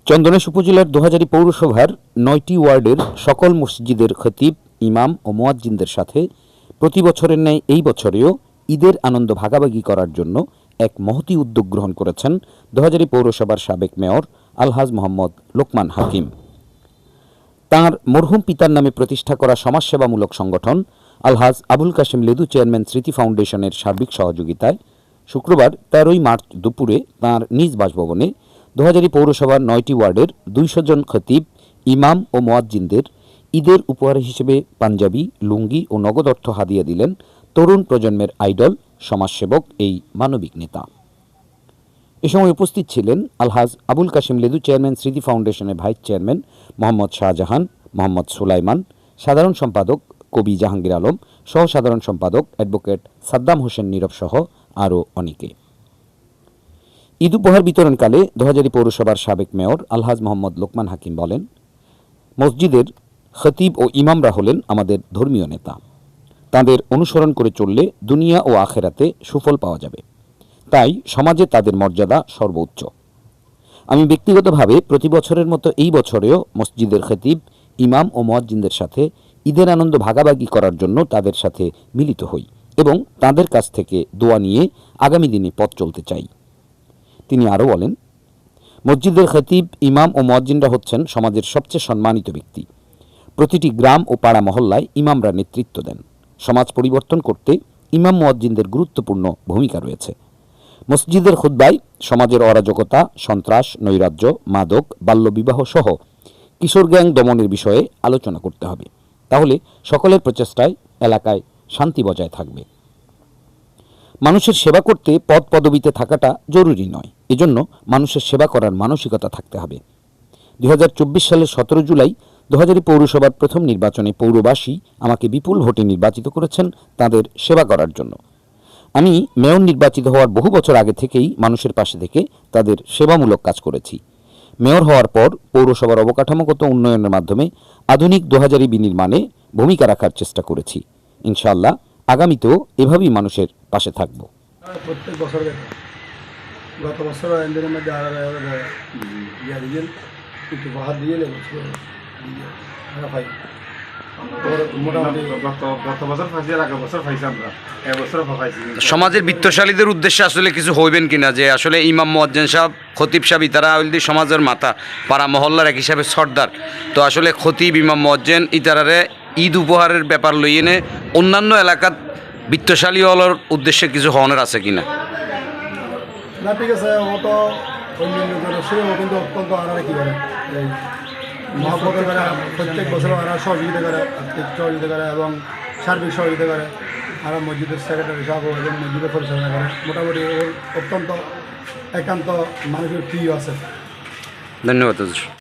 চন্দনেশ উপজেলার দোহাজারী পৌরসভার ৯টি ওয়ার্ডের সকল মসজিদের খতিব, ইমাম ও মুয়াজ্জিনদের সাথে প্রতি বছরের ন্যায় এই বছরেও ঈদের আনন্দ ভাগাভাগি করার জন্য এক মহতী উদ্যোগ গ্রহণ করেছেন দোহাজারী পৌরসভার সাবেক মেয়র আলহাজ মোহাম্মদ লোকমান হাকিম। তাঁর মরহুম পিতার নামে প্রতিষ্ঠা করা সমাজসেবামূলক সংগঠন আলহাজ আবুল কাশেম লেদু চেয়ারম্যান স্মৃতি ফাউন্ডেশনের সার্বিক সহযোগিতায় শুক্রবার ১৩ই মার্চ দুপুরে তাঁর নিজ বাসভবনে দোহাজারী পৌরসভার ৯টি ওয়ার্ডের ২০০ জন খতিব, ইমাম ও মুয়াজ্জিনদের ঈদের উপহার হিসেবে পাঞ্জাবি, লুঙ্গি ও নগদ অর্থ হাদিয়া দিলেন তরুণ প্রজন্মের আইডল, সমাজসেবক এই মানবিক নেতা। এ সময় উপস্থিত ছিলেন আলহাজ আবুল কাশেম লেদু চেয়ারম্যান স্মৃতি ফাউন্ডেশনের ভাইস চেয়ারম্যান মোহাম্মদ শাহজাহান, মোহাম্মদ সুলাইমান, সাধারণ সম্পাদক কবি জাহাঙ্গীর আলম, সহ সাধারণ সম্পাদক অ্যাডভোকেট সাদ্দাম হোসেন নীরব সহ আরও অনেকে। ঈদ উপহার বিতরণকালে দোহাজারী পৌরসভার সাবেক মেয়র আলহাজ মোহাম্মদ লোকমান হাকিম বলেন, মসজিদের খতিব ও ইমামরা হলেন আমাদের ধর্মীয় নেতা। তাঁদের অনুসরণ করে চললে দুনিয়া ও আখেরাতে সুফল পাওয়া যাবে। তাই সমাজে তাদের মর্যাদা সর্বোচ্চ। আমি ব্যক্তিগতভাবে প্রতি বছরের মতো এই বছরেও মসজিদের খতিব, ইমাম ও মুয়াজ্জিনদের সাথে ঈদের আনন্দ ভাগাভাগি করার জন্য তাদের সাথে মিলিত হই এবং তাদের কাছ থেকে দোয়া নিয়ে আগামী দিনে পথ চলতে চাই। তিনি আরও বলেন, মসজিদের খতিব, ইমাম ও মুয়াজ্জিনরা হচ্ছেন সমাজের সবচেয়ে সম্মানিত ব্যক্তি। প্রতিটি গ্রাম ও পাড়া মহল্লায় ইমামরা নেতৃত্ব দেন। সমাজ পরিবর্তন করতে ইমাম মুয়াজ্জিনদের গুরুত্বপূর্ণ ভূমিকা রয়েছে। মসজিদের খুতবায় সমাজের অরাজকতা, সন্ত্রাস, নৈরাজ্য, মাদক, বাল্যবিবাহ সহ কিশোর গ্যাং দমনের বিষয়ে আলোচনা করতে হবে। তাহলে সকলের প্রচেষ্টায় এলাকায় শান্তি বজায় থাকবে। মানুষের সেবা করতে পদ পদবিতে থাকাটা জরুরি নয়, এজন্য মানুষের সেবা করার মানসিকতা থাকতে হবে। ২০২৪ সালের ১৭ জুলাই দোহাজারী পৌরসভার প্রথম নির্বাচনে পৌরবাসী আমাকে বিপুল ভোটে নির্বাচিত করেছেন তাদের সেবা করার জন্য। আমি মেয়র নির্বাচিত হওয়ার বহু বছর আগে থেকেই মানুষের পাশে থেকে তাদের সেবামূলক কাজ করেছি। মেয়র হওয়ার পর পৌরসভার অবকাঠামোগত উন্নয়নের মাধ্যমে আধুনিক দোহাজারী বিনির্মাণে ভূমিকা রাখার চেষ্টা করেছি। ইনশাআল্লাহ আগামীতেও এভাবেই মানুষের পাশে থাকব। প্রত্যেক বছর গত বছর এদের মধ্যে একটু বাহার দিয়ে সমাজের বিত্তশালীদের উদ্দেশ্যে আসলে কিছু হইবেন কিনা, যে আসলে ইমাম মুয়াজ্জিন সাহেব, খতিব সাহেব তারা হইলে সমাজের মাথা, পাড়া মহল্লার এক হিসাবে সর্দার। তো আসলে খতিব, ইমাম মুয়াজ্জিন ইতারারে ঈদ উপহারের ব্যাপার লইয়ে নে অন্যান্য এলাকার বিত্তশালী হওয়ার উদ্দেশ্যে কিছু হওয়ার আছে কিনা? না, ঠিক আছে, ও তো কিন্তু অত্যন্ত আনারা কী করে মহাপতের করে প্রত্যেক বছর ওরা সহযোগিতা করে, আর্থিক সহযোগিতা করে এবং সার্বিক সহযোগিতা করে। আর মসজিদের সেক্রেটারি সাহেব এবং মসজিদের পরিচালনা করে। মোটামুটি ওর অত্যন্ত একান্ত মানুষের প্রিয় আছে। ধন্যবাদ।